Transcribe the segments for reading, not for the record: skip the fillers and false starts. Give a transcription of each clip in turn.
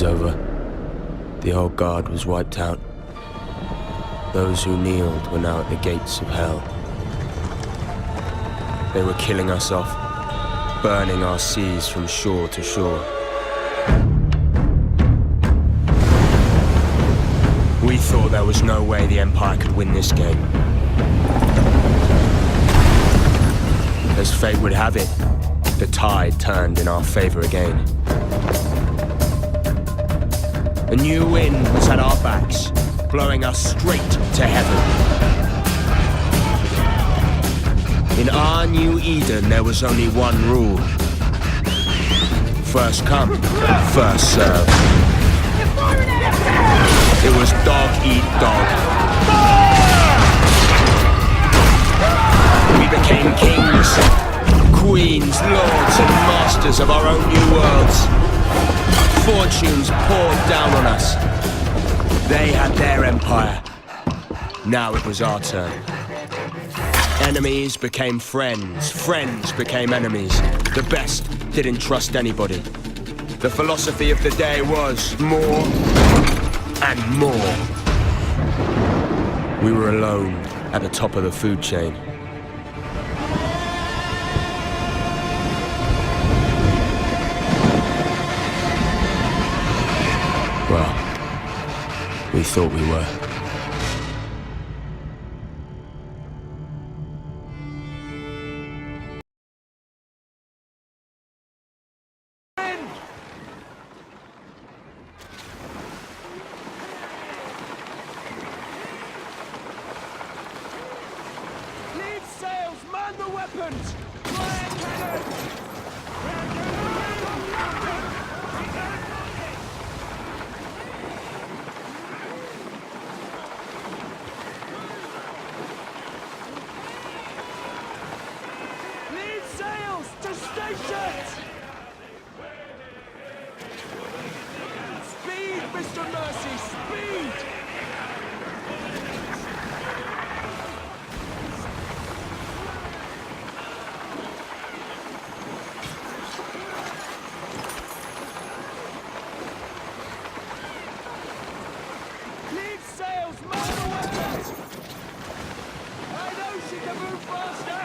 was over. The old guard was wiped out. Those who kneeled were now at the gates of hell. They were killing us off, burning our seas from shore to shore. We thought there was no way the Empire could win this game. As fate would have it, the tide turned in our favor again. A new wind was at our backs, blowing us straight to heaven. In our new Eden, there was only one rule. First come, first serve. It was dog eat dog. We became kings, queens, lords, and masters of our own new worlds. Fortunes poured down on us. They had their empire. Now it was our turn. Enemies became friends. Friends became enemies. The best didn't trust anybody. The philosophy of the day was more and more. We were alone at the top of the food chain. Well, we thought we were. Leave sails! Man the weapons! Fire cannons! To stations! Speed, Mr. Mercy, speed! Leave sails, man the weapons! I know she can move faster!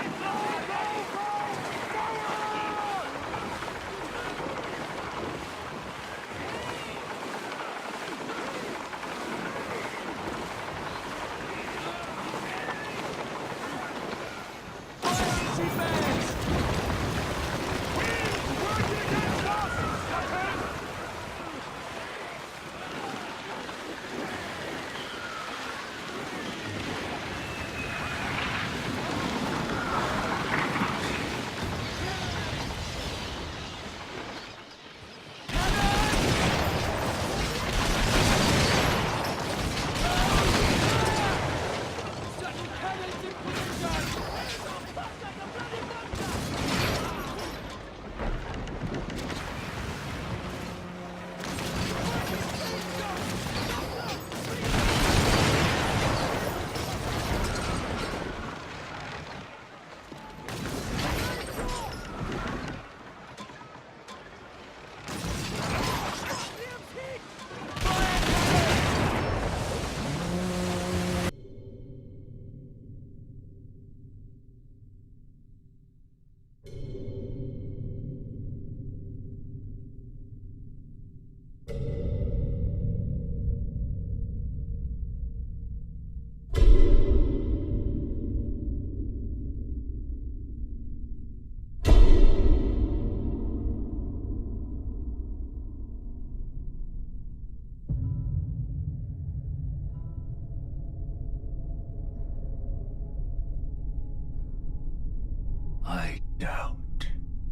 I doubt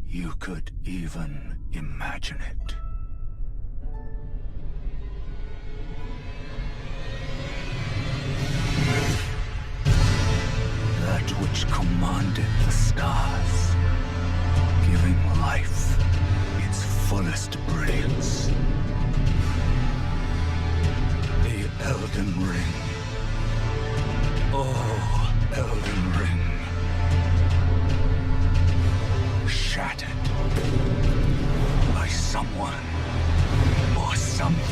you could even imagine it. That which commanded the stars, giving life its fullest brilliance. The Elden Ring. Oh, Elden Ring. Shattered by someone or something.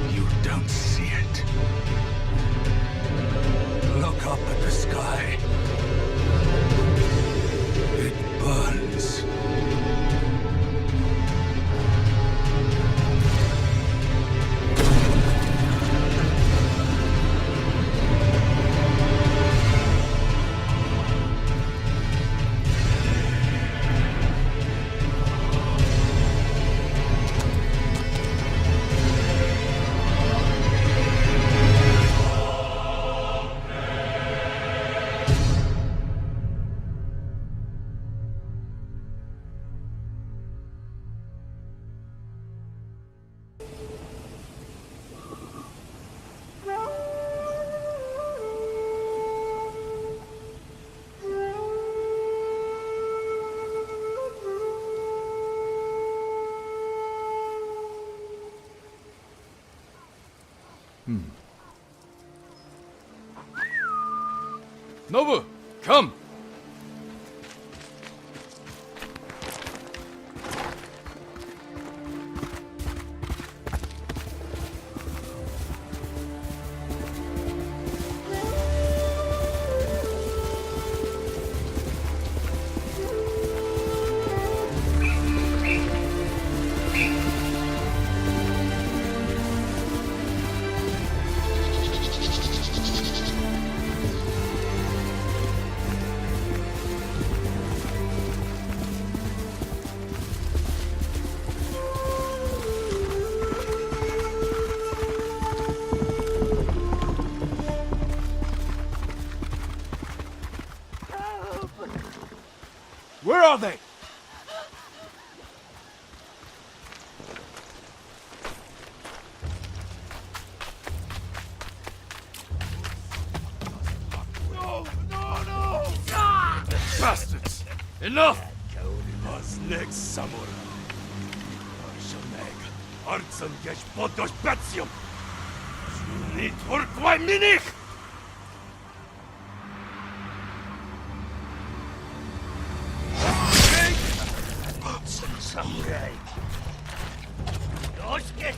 You don't see it. Look up at the sky. It burns. Nobu, come! Where are they? No! Ah! Bastards! Enough! Next samurai. Arshoneg, Artsan gesh podosh betsium. Nit hurkwai minich! Samurai. Dosh gesh.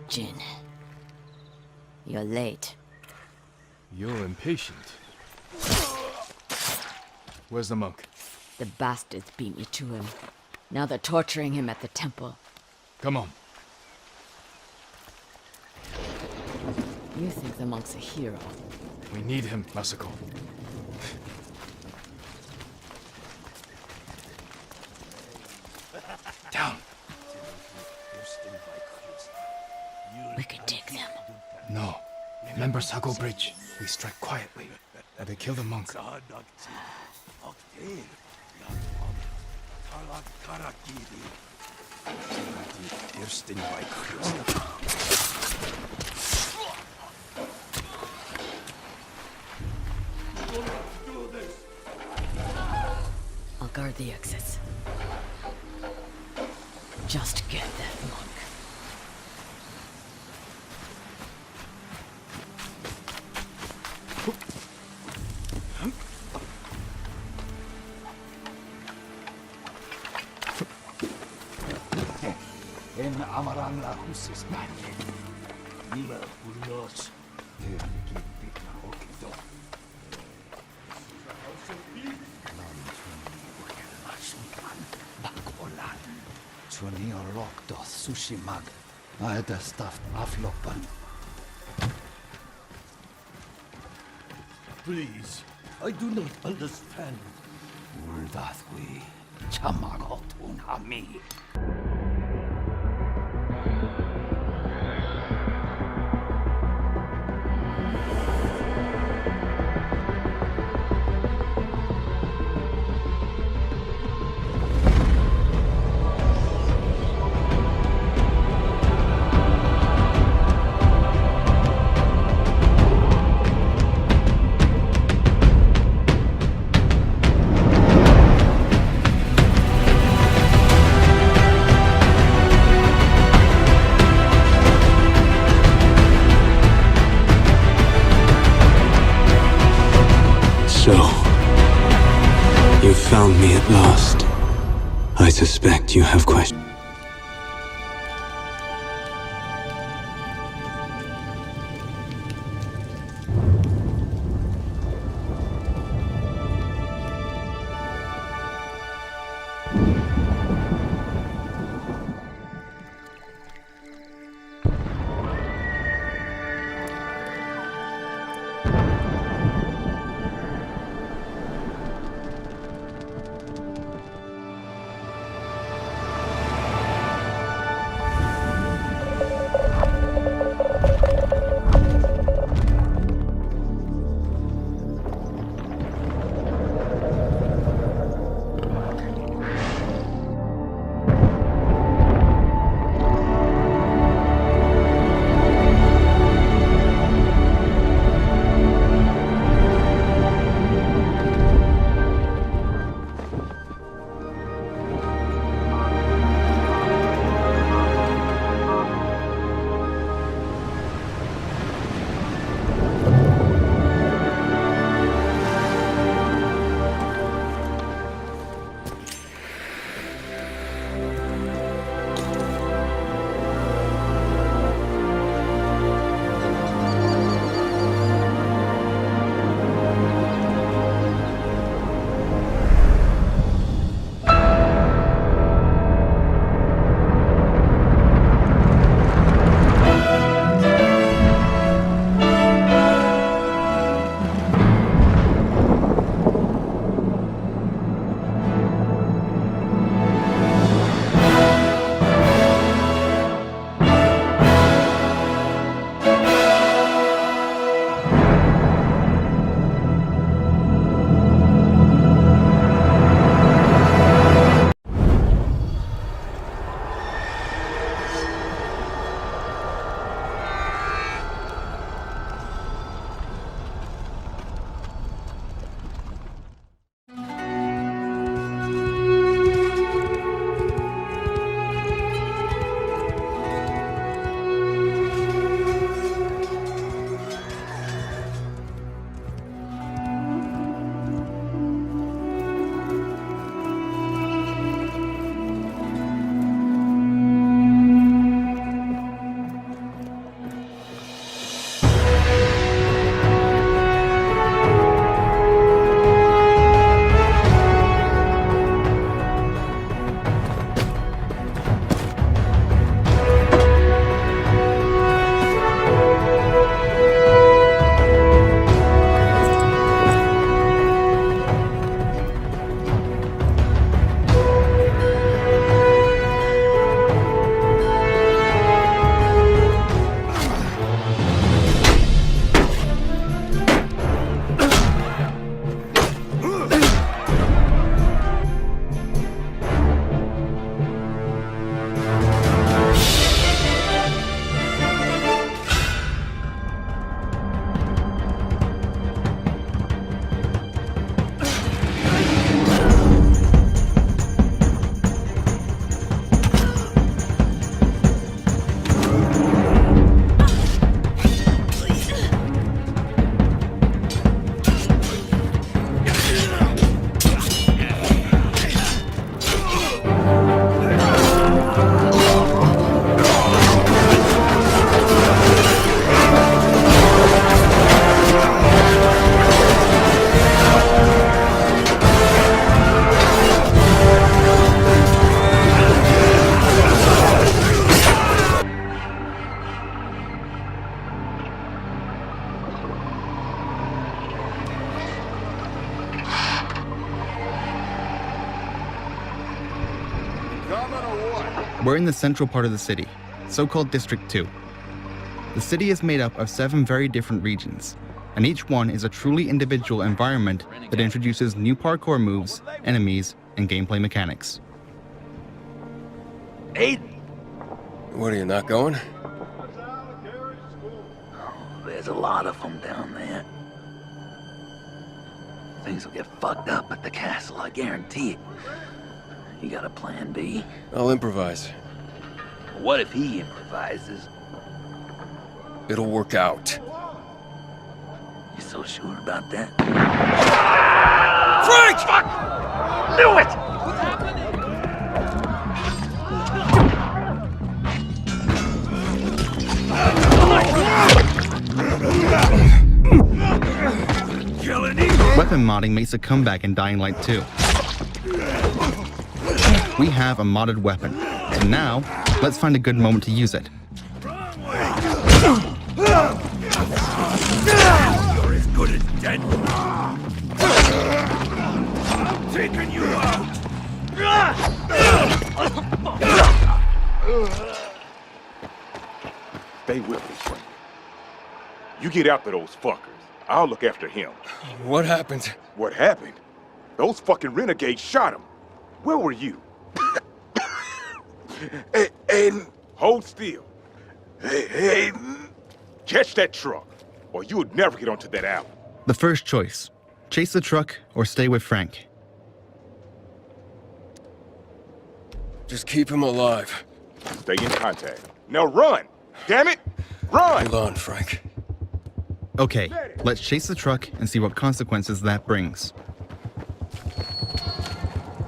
Jin, you're late. You're impatient. Where's the monk? The bastards beat me to him. Now they're torturing him at the temple. Come on. You think the monk's a hero? We need him, Masako. Down. We could take them. No. Remember Sago Bridge? We strike quietly. Or they kill the monk. I'll guard the exits. Just get that monk. En amaran la husis mani. Nima burnos. Kipita okito. Bakolan. Chuni orokto Tsushima. Aeda stuffed aflopan. Please, I do not understand. Uldathwi. Chamagotun hami. at last. I suspect you have questions. We're in the central part of the city, so-called District 2. The city is made up of 7 very different regions, and each one is a truly individual environment that introduces new parkour moves, enemies, and gameplay mechanics. Aiden! What, are you not going? There's a lot of them down there. Things will get fucked up at the castle, I guarantee it. You got a plan B? I'll improvise. What if he improvises? It'll work out. You so sure about that? Frank! Fuck! knew it! Weapon modding makes a comeback in Dying Light 2. We have a modded weapon, so now, let's find a good moment to use it. You're as good as dead. I'm taking you out. Stay with me, Frank. You get after those fuckers. I'll look after him. What happened? What happened? Those fucking renegades shot him. Where were you? Hey, Aiden, hold still. Hey, Aiden. Catch that truck, or you would never get onto that alley. The first choice, chase the truck or stay with Frank. Just keep him alive. Stay in contact. Now run! Damn it! Run! Hold on, Frank. Okay, let's chase the truck and see what consequences that brings.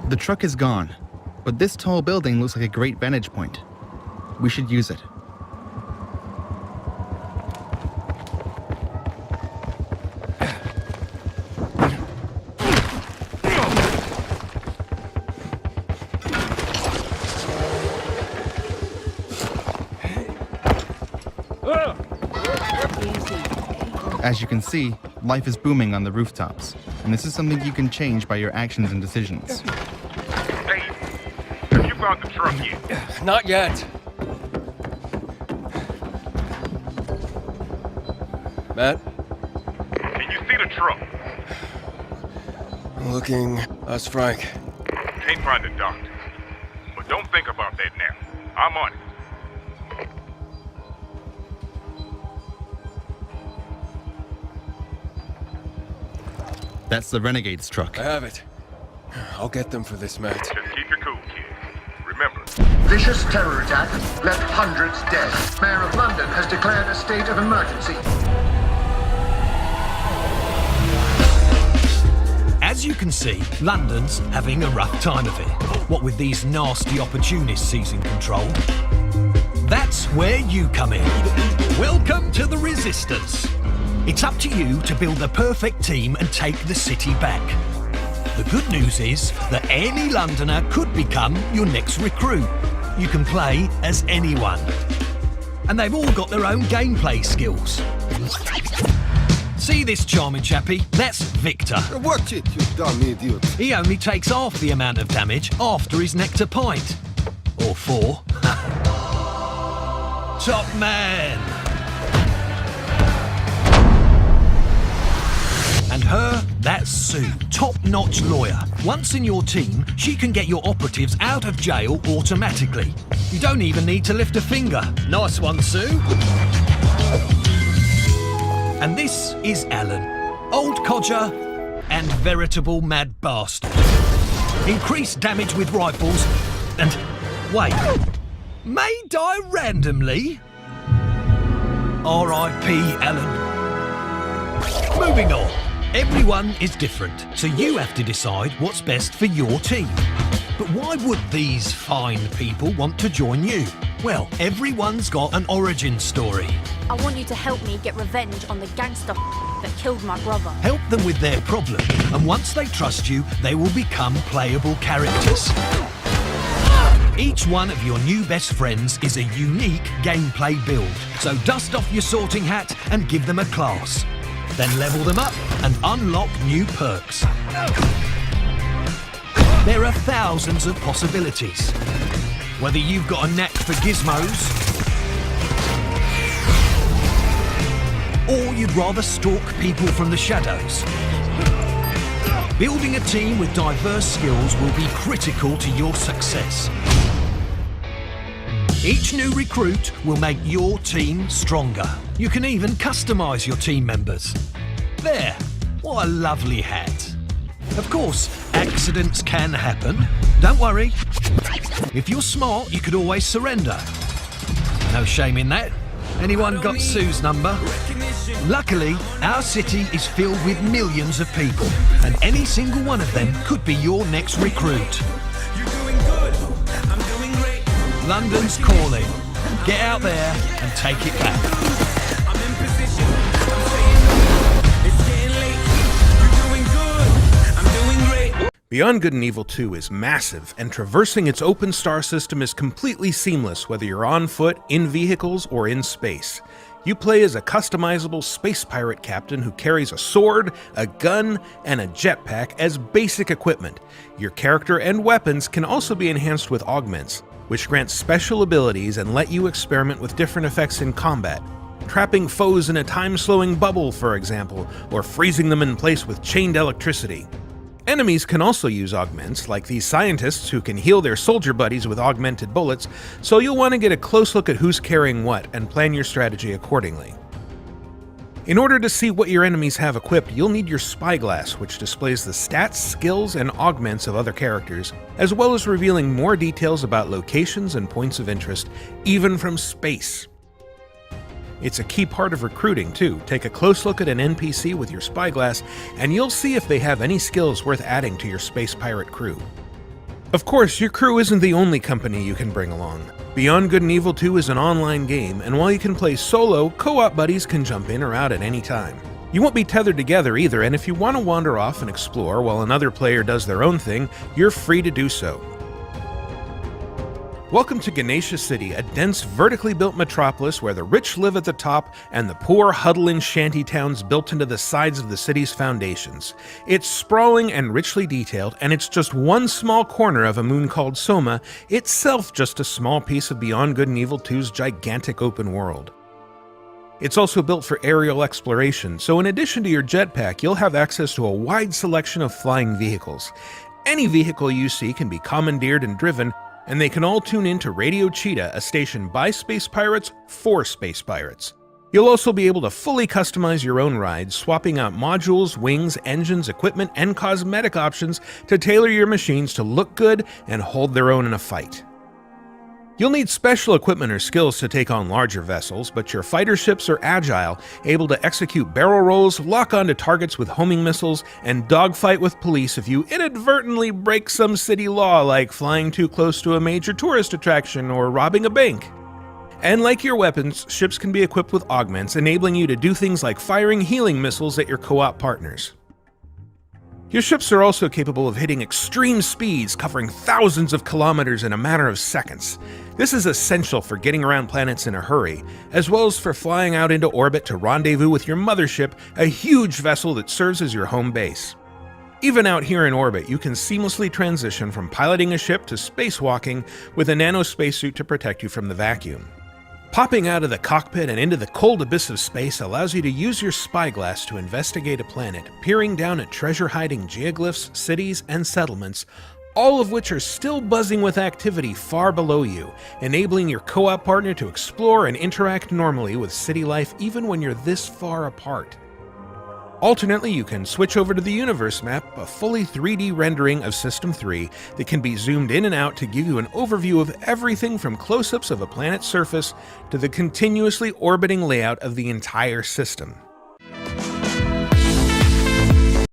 The truck is gone, but this tall building looks like a great vantage point. We should use it. As you can see, life is booming on the rooftops, and this is something you can change by your actions and decisions. Hey, have you found the truck yet? Not yet. Matt? Can you see the truck? Looking. How's Frank? Can't find the doctor. But don't think about that now. I'm on it. That's the Renegade's truck. I have it. I'll get them for this, Matt. Just keep your cool, kid. Remember. Vicious terror attack left hundreds dead. Mayor of London has declared a state of emergency. As you can see, London's having a rough time of it. What with these nasty opportunists seizing control. That's where you come in. Welcome to the Resistance. It's up to you to build the perfect team and take the city back. The good news is that any Londoner could become your next recruit. You can play as anyone. And they've all got their own gameplay skills. See this charming chappie? That's Victor. Watch it, you dumb idiot. He only takes half the amount of damage after his nectar pint. Or 4. Top man! And her, that's Sue, top-notch lawyer. Once in your team, she can get your operatives out of jail automatically. You don't even need to lift a finger. Nice one, Sue. And this is Alan, old codger and veritable mad bastard. Increased damage with rifles and... wait, may die randomly? R.I.P. Alan. Moving on. Everyone is different, so you have to decide what's best for your team. But why would these fine people want to join you? Well, everyone's got an origin story. I want you to help me get revenge on the gangster that killed my brother. Help them with their problem, and once they trust you, they will become playable characters. Each one of your new best friends is a unique gameplay build, so dust off your sorting hat and give them a class. Then level them up and unlock new perks. There are thousands of possibilities. Whether you've got a knack for gizmos, or you'd rather stalk people from the shadows. Building a team with diverse skills will be critical to your success. Each new recruit will make your team stronger. You can even customise your team members. There, what a lovely hat. Of course, accidents can happen. Don't worry. If you're smart, you could always surrender. No shame in that. Anyone got Sue's number? Luckily, our city is filled with millions of people, and any single one of them could be your next recruit. London's calling. Get out there and take it back. Beyond Good and Evil 2 is massive, and traversing its open star system is completely seamless whether you're on foot, in vehicles, or in space. You play as a customizable space pirate captain who carries a sword, a gun, and a jetpack as basic equipment. Your character and weapons can also be enhanced with augments, which grant special abilities and let you experiment with different effects in combat. Trapping foes in a time-slowing bubble, for example, or freezing them in place with chained electricity. Enemies can also use augments, like these scientists who can heal their soldier buddies with augmented bullets, so you'll want to get a close look at who's carrying what and plan your strategy accordingly. In order to see what your enemies have equipped, you'll need your spyglass, which displays the stats, skills, and augments of other characters, as well as revealing more details about locations and points of interest, even from space. It's a key part of recruiting, too. Take a close look at an NPC with your spyglass, and you'll see if they have any skills worth adding to your space pirate crew. Of course, your crew isn't the only company you can bring along. Beyond Good and Evil 2 is an online game, and while you can play solo, co-op buddies can jump in or out at any time. You won't be tethered together either, and if you want to wander off and explore while another player does their own thing, you're free to do so. Welcome to Ganesha City, a dense, vertically built metropolis where the rich live at the top and the poor huddle in shanty towns built into the sides of the city's foundations. It's sprawling and richly detailed, and it's just one small corner of a moon called Soma, itself just a small piece of Beyond Good and Evil 2's gigantic open world. It's also built for aerial exploration, so in addition to your jetpack, you'll have access to a wide selection of flying vehicles. Any vehicle you see can be commandeered and driven, and they can all tune into Radio Cheetah, a station by space pirates for space pirates. You'll also be able to fully customize your own rides, swapping out modules, wings, engines, equipment, and cosmetic options to tailor your machines to look good and hold their own in a fight. You'll need special equipment or skills to take on larger vessels, but your fighter ships are agile, able to execute barrel rolls, lock onto targets with homing missiles, and dogfight with police if you inadvertently break some city law like flying too close to a major tourist attraction or robbing a bank. And like your weapons, ships can be equipped with augments, enabling you to do things like firing healing missiles at your co-op partners. Your ships are also capable of hitting extreme speeds, covering thousands of kilometers in a matter of seconds. This is essential for getting around planets in a hurry, as well as for flying out into orbit to rendezvous with your mothership, a huge vessel that serves as your home base. Even out here in orbit, you can seamlessly transition from piloting a ship to spacewalking with a nano spacesuit to protect you from the vacuum. Popping out of the cockpit and into the cold abyss of space allows you to use your spyglass to investigate a planet, peering down at treasure-hiding geoglyphs, cities, and settlements, all of which are still buzzing with activity far below you, enabling your co-op partner to explore and interact normally with city life even when you're this far apart. Alternately, you can switch over to the Universe map, a fully 3D rendering of System 3 that can be zoomed in and out to give you an overview of everything from close-ups of a planet's surface to the continuously orbiting layout of the entire system.